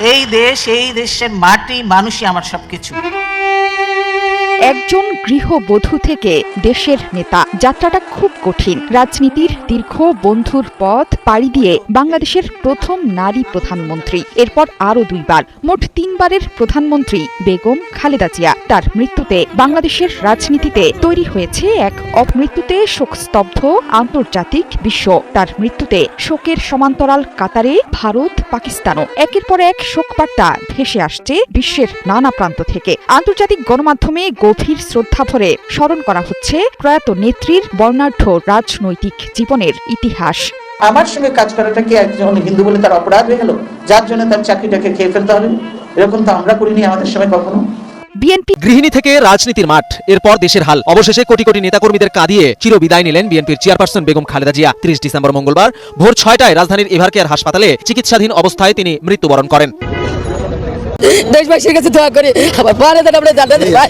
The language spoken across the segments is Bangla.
এই দেশ, এই দেশের মাটি, মানুষই আমার সবকিছু। একজন গৃহবধূ থেকে দেশের নেতা, যাত্রাটা খুব কঠিন। রাজনীতির দীর্ঘ বন্ধুর পথ পাড়ি দিয়ে বাংলাদেশের প্রথম নারী প্রধানমন্ত্রী, এরপর আরও 2 বার, মোট 3 বারের প্রধানমন্ত্রী বেগম খালেদা জিয়া। তার মৃত্যুতে বাংলাদেশের রাজনীতিতে তৈরি হয়েছে এক মৃত্যুতে শোকস্তব্ধ আন্তর্জাতিক বিশ্ব। তার মৃত্যুতে শোকের সমান্তরাল কাতারে ভারত, পাকিস্তানও একের পর এক শোকবার্তা ভেসে আসছে বিশ্বের নানা প্রান্ত থেকে। আন্তর্জাতিক গণমাধ্যমে গভীর শ্রদ্ধা ভরে স্মরণ করা হচ্ছে প্রয়াত নেত্রীর বর্ণাঢ্য রাজনৈতিক জীবনের ইতিহাস। আমার সঙ্গে কাজ করাটা কি একজন হিন্দু বলে তার অপরাধ হয়ে গেল, যার জন্য তার চাকরিটাকে খেয়ে ফেলতে হবে? এরকম তো আমরা করিনি আমাদের সময় কখনো। বিএনপি গৃহিণী থেকে রাজনীতির মাঠ, এরপর দেশের হাল। অবশেষে কোটি কোটি নেতাকর্মীদের কাঁদিয়ে চিরবিদায় নিলেন বিএনপির চেয়ারপারসন বেগম খালেদা জিয়া। 30 ডিসেম্বর মঙ্গলবার ভোর 6টায় রাজধানীর এভারকেয়ার হাসপাতালে চিকিৎসাধীন অবস্থায় তিনি মৃত্যুবরণ করেন। দেশবাসীর কাছে দোয়া করি আমার পরে আমরা জানাতে ভাই,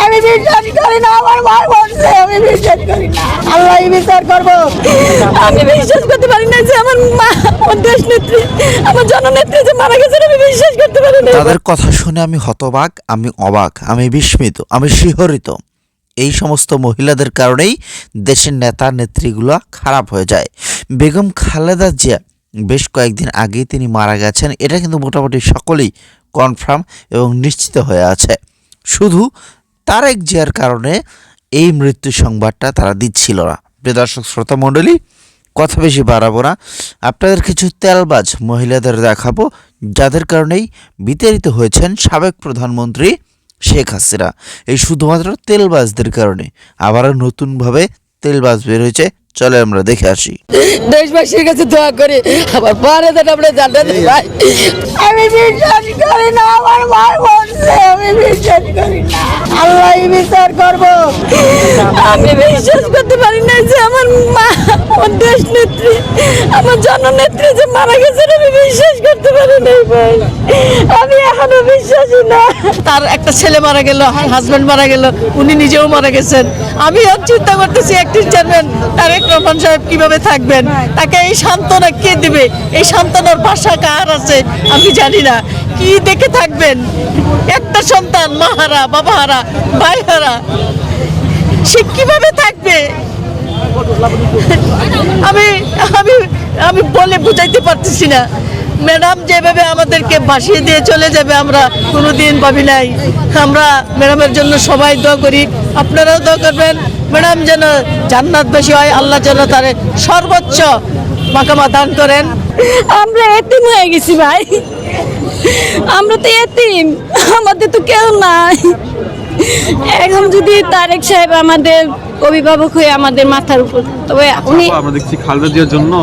আমি বিশ্বাস করি না আমার ভাই বলছে, আমি বিশ্বাস করি না, আল্লাহ বিচার করবো। আমি বিশ্বাস করতে পারি না যে আমার মা, আমার দেশ নেত্রী, আমার জননেত্রী যে মারা গেছে, আমি বিশ্বাস করতে পারি না। তাদের কথা শুনে আমি হতবাক, আমি অবাক, আমি বিস্মিত, আমি শিহরিত। এই সমস্ত মহিলাদের কারণেই দেশের নেতা নেত্রীগুলো খারাপ হয়ে যায়। বেগম খালেদা জিয়া বেশ কয়েকদিন আগেই তিনি মারা গেছেন, এটা কিন্তু মোটামুটি সকলেই কনফার্ম এবং নিশ্চিত হয়ে আছে। শুধু তারেক জিয়ার কারণে এই মৃত্যু সংবাদটা তারা দিচ্ছিল না। প্রিয় দর্শক শ্রোতা মণ্ডলী, কথা বেশি বাড়াবো না, আপনাদের কিছু তেলবাজ মহিলাদের দেখাবো যাদের কারণেই বিতাড়িত হয়েছেন সাবেক প্রধানমন্ত্রী শেখ হাসিনা। এই শুধুমাত্র তেলবাজদের কারণে আবারও নতুনভাবে তেলবাজ বের হয়েছে। চলে আমরা দেখে আসি। দেশবাসীর কাছে দোয়া করি আমার পরে আমরা জানাতে ভাই, আমি বিশ্বাস করি না আমার ভাই বলছে, আমি বিশ্বাস করি না, আল্লাহ বিচার করবো। আমি বিশ্বাস করতে পারি না যে আমার মা, আমার দেশ নেত্রী, আমার জননেত্রী যে মারা গেছে, আমি বিশ্বাস করতে পারি না ভাই, আমি এখনো বিশ্বাসী না। তার একটা ছেলে মারা গেল, হাজবেন্ড মারা গেল, উনি নিজেও মারা গেছেন। আমি চিন্তা করতেছি একটি চেয়ারম্যান তারেক রহমান সাহেব কিভাবে থাকবেন, তাকে এই সান্ত্বনা কে দিবে? এই সান্ত্বনার ভাষা কার আছে আমি জানি না। কি দেখে থাকবেন একটা সন্তান মাহারা, বাবাহারা, ভাইহারা, সে কিভাবে থাকবে? আমি আমি আমি বলে বুঝাইতে পারতেছি না। ম্যাডাম যেভাবে আমাদেরকে ভাসিয়ে দিয়ে চলে যাবে আমরা কোনোদিন ভাবি নাই। আমরা ম্যাডামের জন্য সবাই দোয়া করি, আপনারাও দোয়া করবেন ম্যাডাম যেন জান্নাতবাসী হয়, আল্লাহ যেন তার সর্বোচ্চ মাকামা দান করেন। আমরা এতিম হয়ে গেছি ভাই, আমরা তো এতিম, আমাদের তো কেউ নাই। এখন যদি তারেক সাহেব আমাদের অভিভাবক হয়ে আমাদের মাথার উপর, তবে উনি, আমরা দেখছি খালেদা জিয়ার জন্য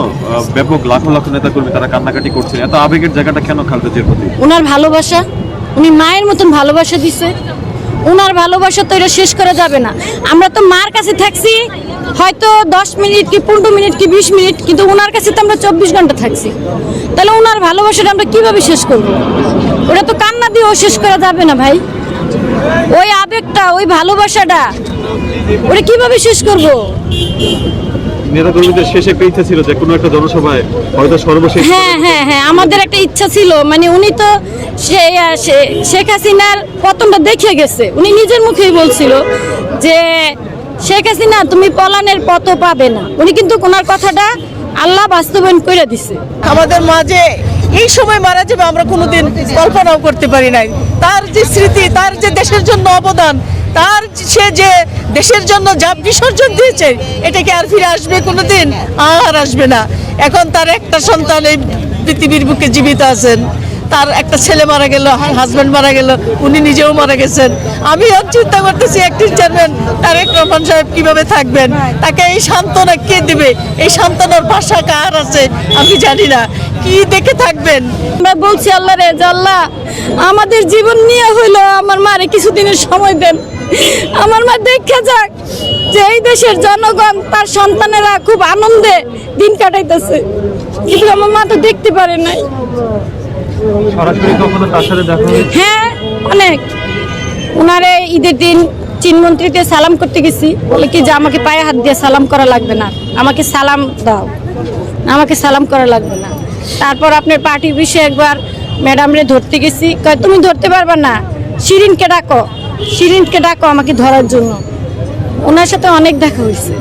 ব্যাপক লাখো লাখো নেতা কর্মী তারা কান্নাকাটি করছেন। এত আবেগের জায়গাটা কেন খালেদা জিয়ার প্রতি? ওনার ভালোবাসা, উনি মায়ের মতন ভালোবাসা দিছে, ওনার ভালোবাসা তো এটা শেষ করা যাবে না। আমরা তো মার কাছে থাকছি হয়তো 10 মিনিট কি 15 মিনিট কি 20 মিনিট, কিন্তু ওনার কাছে তো আমরা 24 ঘন্টা থাকছি। তাহলে ওনার ভালোবাসাটা আমরা কিভাবে শেষ করবো? ওটা তো কান্না দিয়েও শেষ করা যাবে না ভাই। ওই আবেগটা, ওই ভালোবাসাটা ওটা কিভাবে শেষ করবো? নেতা কর্মীদের শেষ একটা ইচ্ছা ছিল যে কোনো একটা জনসভায় হয়তো সর্বশেষ। হ্যাঁ হ্যাঁ হ্যাঁ, আমাদের একটা ইচ্ছা ছিল, মানে উনি তো শেখ হাসিনার পতনটা দেখে গেছে, উনি নিজের মুখেই বলছিল যে শেখ হাসিনা তুমি পলানের পথও পাবে না। উনি কিন্তু ওনার কথাটা আল্লাহ বাস্তবায়ন করে দিছে। আমাদের মাঝে এই সময় মারা যাবে আমরা কোনোদিন কল্পনাও করতে পারি নাই। তার যে স্মৃতি, তার যে দেশের জন্য অবদান, তার সে যে দেশের জন্য যা বিসর্জন দিয়েছে, এটা কি আর ফিরে আসবে কোনোদিন? আর আসবে না। এখন তার একটা সন্তান এই পৃথিবীর বুকে জীবিত আছেন, তার একটা ছেলে মারা গেল, হাজবেন্ড মারা গেল, উনি নিজেও মারা গেছেন। আমি চিন্তা করতেছি একটি চেয়ারম্যান তারেক রহমান সাহেব কিভাবে থাকবেন, তাকে এই সান্ত্বনা কে দিবে? এই সান্ত্বনার ভাষা কার আছে আমি জানি না। কি দেখে থাকবেন? আমরা বলছি আল্লাহ রে, আল্লাহ আমাদের জীবন নিয়ে হইলো আমার মারে কিছুদিনের সময় দেন, আমার মা দেখে যাক যে এই দেশের জনগণ তার সন্তানেরা খুব আনন্দে দিন কাটাইতেছে, কিন্তু আমার মা তো দেখতে পারে নাই। সরাসরি কখনো তার সাথে দেখা হয়েছে? হ্যাঁ, অনেক। ওনারে ঈদের দিন চিনমন্ত্রীতে সালাম করতে গেছি, বলে কি যে আমাকে পায়ে হাত দিয়ে সালাম করা লাগবে না, আমাকে সালাম দাও, আমাকে সালাম করা লাগবে না। তারপর আপনার পার্টি বিষয়ে একবার ম্যাডাম রে ধরতে গেছি, কয় তুমি ধরতে পারবে না, শিরিনকে ডাকো আমাকে ধরার জন্য। ওনার সাথে অনেক দেখা হয়েছে।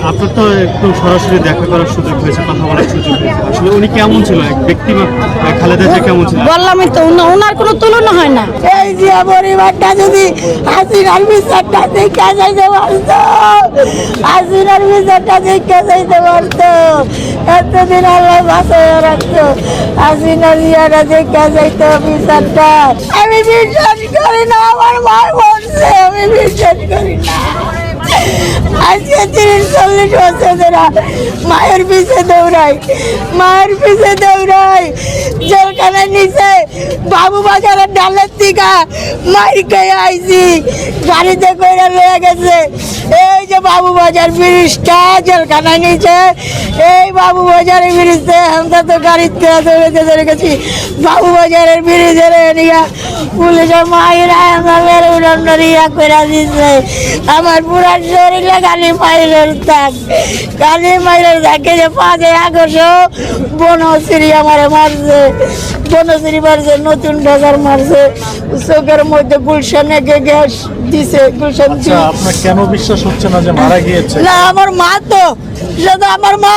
আপনার তো একটু সরাসরি দেখা করার সুযোগ হয়েছে, কথা বলার সুযোগ হয়েছে, আসলে উনি কেমন ছিল, এক ব্যক্তি বা খালেদা জিয়া কেমন ছিল? বললামই তো, ওনার কোনো তুলনা হয় না। এই যে পরিবারটা যদি হাসিনার বিচারটা দেখে যাইতে পারতো, হাসিনার বিচারটা দেখে যাইতে পারতো, এতদিন আল্লাহ বাঁচাইয়া রাখতো, হাসিনা জিয়ারা দেখে যাইতো বিচারটা। আমি বিশ্বাস করি না আমার মা বলছে, আমি বিশ্বাস করি না। আজকে 30-40 বছর ধরে মায়ের পিছে দৌড়াই, জেলখানার নিচে বাবু বাজারের ডালের দিকা মার খেয়ে আইছি, গাড়িতে করে লয়ে গেছে। এই যে বাবু বাজার ব্রিজটা জেলখানার নিচে, এই বাবু বাজারের ব্রিজে আমরা তো গাড়িতে ধরে গেছি। বাবু বাজারের ব্রিজের এরিয়া পুলিশের মায়েরা আমাদের উড়ানোর ইয়া করে দিচ্ছে। আমার পুরা শরীরে গালি মাইরের থাকে যে 5 আগস্ট বনশ্রী আমারে মারছে, নতুন বাজার মারছে, চোখের মধ্যে গুলশানে গ্যাস দিছে। গুলশান আপনার কেন বিশ্বাস হচ্ছে না যে মারা গিয়েছে? না, আমার মা তো শুধু আমার মা,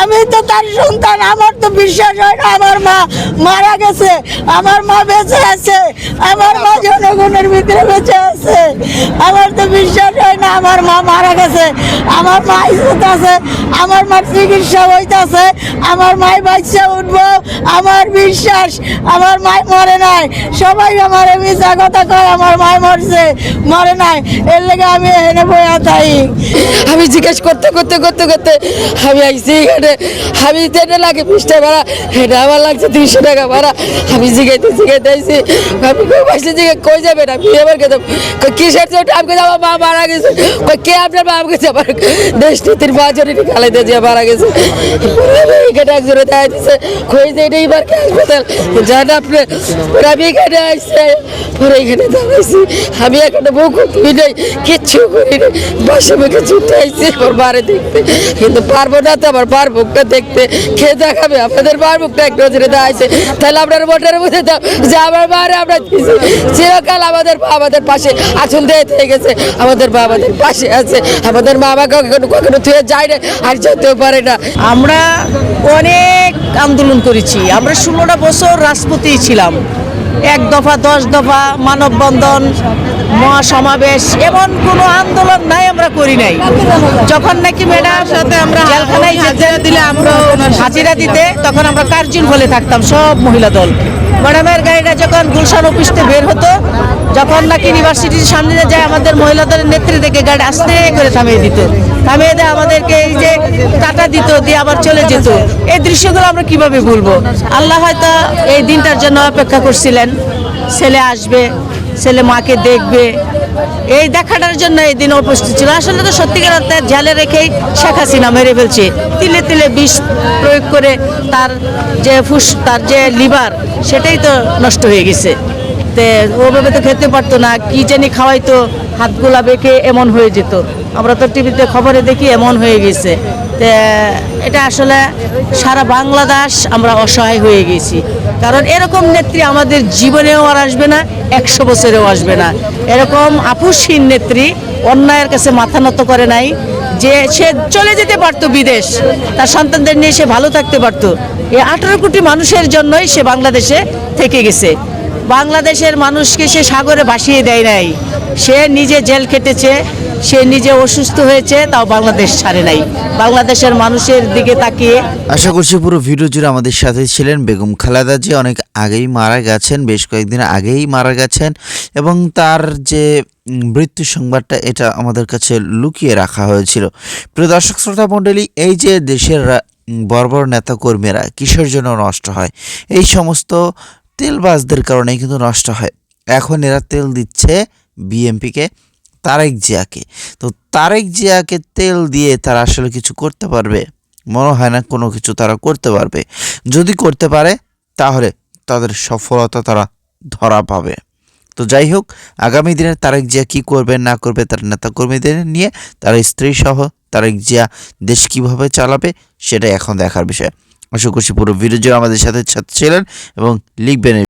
আমি তো তার সন্তান, আমার তো বিশ্বাস হয় না আমার মা মারা গেছে। আমার মা বেঁচে আছে, আমার মা জনগণের ভিতরে বেঁচে আছে। আমার তো বিশ্বাস হয় না আমার মা মারা গেছে। আমার মা ইজ্জত আছে, আমার মার চিকিৎসা হইতাছে, আমার মাই বাচ্চা উঠবো, আমার বিশ্বাস আমার মাই মরে নাই। সবাই আমার মিছা কথা কয় আমার মাই মরে নাই, এর লেগে আমি এনে বইয়া থাই। আমি জিজ্ঞেস করতে আমি আইসি এখানে, আমি এটা লাগে 20 টাকা ভাড়া, এটা আমার লাগছে 300 টাকা ভাড়া। আমি জিগাইতে আইসি, আমি কই যাবেন? আমি এবার কে যাবো? কিসের চোট? আমি আমার মা মারা গেছে। কে আপনার মা গেছে? আমার দেশ নীতির বাজারে খালেদা জিয়া মারা গেছে। এখানে একজনে দেখা দিচ্ছে, কই যে এটা এবার হাসপাতাল জান আপনি। আমি এখানে আইসি, পরে এখানে দাঁড়াইছি, আমি এখানে মুখ ধুই নাই, কিচ্ছু করি নাই, বাসা মুখে ছুটে আইসি ওর বারে দেখতে। কিন্তু পারবো না তো আমার বার মুখটা দেখতে। খেয়ে দেখাবে আপনাদের বার মুখটা এক নজরে দেখাইছে, তাহলে আপনার মোটরের মধ্যে দাও যে আমার বারে আমরা চিরকাল আমাদের পাশে আঁচল দিয়ে গেছে। আমাদের মা আমাদের পাশে আছে, আমাদের মা আমাকে কখনো থুয়ে যায় না, আর যেতেও পারে না। আমরা অনেক আন্দোলন করেছি, আমরা 16টা বছর রাজপথে ছিলাম। 1 দফা 10 দফা মানববন্ধন, মহাসমাবেশ, এমন কোনো আন্দোলন নাই আমরা করি নাই। যখন নাকি ম্যাডাম সাথে আমরা জেলখানায় হাজিরা দিতে, তখন আমরা কার্জন হলে থাকতাম সব মহিলা দল। ম্যাডামের গাড়িটা যখন গুলশান অফিসতে বের হতো, যখন নাকি ইউনিভার্সিটির সামনে যায়, আমাদের মহিলা দলের নেত্রী দেখে গাড়ি আস্তে করে থামিয়ে দিত, থামিয়ে দিয়ে আমাদেরকে এই যে টাটা দিত, দিয়ে আবার চলে যেত। এই দৃশ্যগুলো আমরা কিভাবে ভুলবো? আল্লাহ হয়তো এই দিনটার জন্য অপেক্ষা করছিলেন, ছেলে আসবে, ছেলে মাকে দেখবে, এই দেখাটার জন্য এই দিন উপস্থিত ছিল। আসলে তো সত্যিকার অর্থে জেলে রেখেই শেখ হাসিনা মেরে ফেলছে, তিলে তিলে বিষ প্রয়োগ করে। তার যে লিভার, সেটাই তো নষ্ট হয়ে গেছে। তে ওভাবে তো খেতে পারতো না, কি জানি খাওয়াইতো, হাতগুলা বেঁকে এমন হয়ে যেত। আমরা তো টিভিতে খবরে দেখি এমন হয়ে গেছে। তে এটা আসলে সারা বাংলাদেশ আমরা অসহায় হয়ে গেছি, কারণ এরকম নেত্রী আমাদের জীবনেও আর আসবে না, 100 বছরেও আসবে না। এরকম আপুসহীন নেত্রী অন্যায়ের কাছে মাথা নত করে নাই, যে সে চলে যেতে পারতো বিদেশ, তার সন্তানদের নিয়ে সে ভালো থাকতে পারতো। এই 18 কোটি মানুষের জন্যই সে বাংলাদেশে থেকে গেছে। বাংলাদেশের মানুষকে সে সাগরে ভাসিয়ে দেয় নাই, সে নিজে জেল খেটেছে, সে নিজে অসুস্থ হয়েছে, তাও বাংলাদেশ ছাড়ে নাই। বাংলাদেশের মানুষের দিকে তাকিয়ে আশা করছি পুরো ভিডিও জুড়ে আমাদের সাথে ছিলেন। বেগম খালেদা জিয়া অনেক আগেই মারা গেছেন, বেশ কয়েকদিন আগেই মারা গেছেন, এবং তার যে মৃত্যু সংবাদটা এটা আমাদের কাছে লুকিয়ে রাখা হয়েছিল। প্রিয় দর্শক শ্রোতা মণ্ডলী, এই যে দেশের বড় বড় নেতাকর্মীরা কিসের জন্য নষ্ট হয়? এই সমস্ত তেলবাজদের কারণেই কিন্তু নষ্ট হয়। এখন এরা তেল দিচ্ছে বিএনপিকে, তারেক জিয়াকে। তো তারেক জিয়াকে তেল দিয়ে তারা আসলে কিছু করতে পারবে? মনে হয় না কোনো কিছু তারা করতে পারবে। যদি করতে পারে তাহলে তাদের সফলতা তারা ধরা পাবে। তো যাই হোক, আগামী দিনে তারেক জিয়া কী করবে না করবে, তার নেতাকর্মীদের নিয়ে, তার স্ত্রী সহ তারেক জিয়া দেশ কীভাবে চালাবে, সেটাই এখন দেখার বিষয়। আশা করছি পুরো ভিডিও জুড়ে আমাদের সাথে ছিলেন এবং লিখবেন।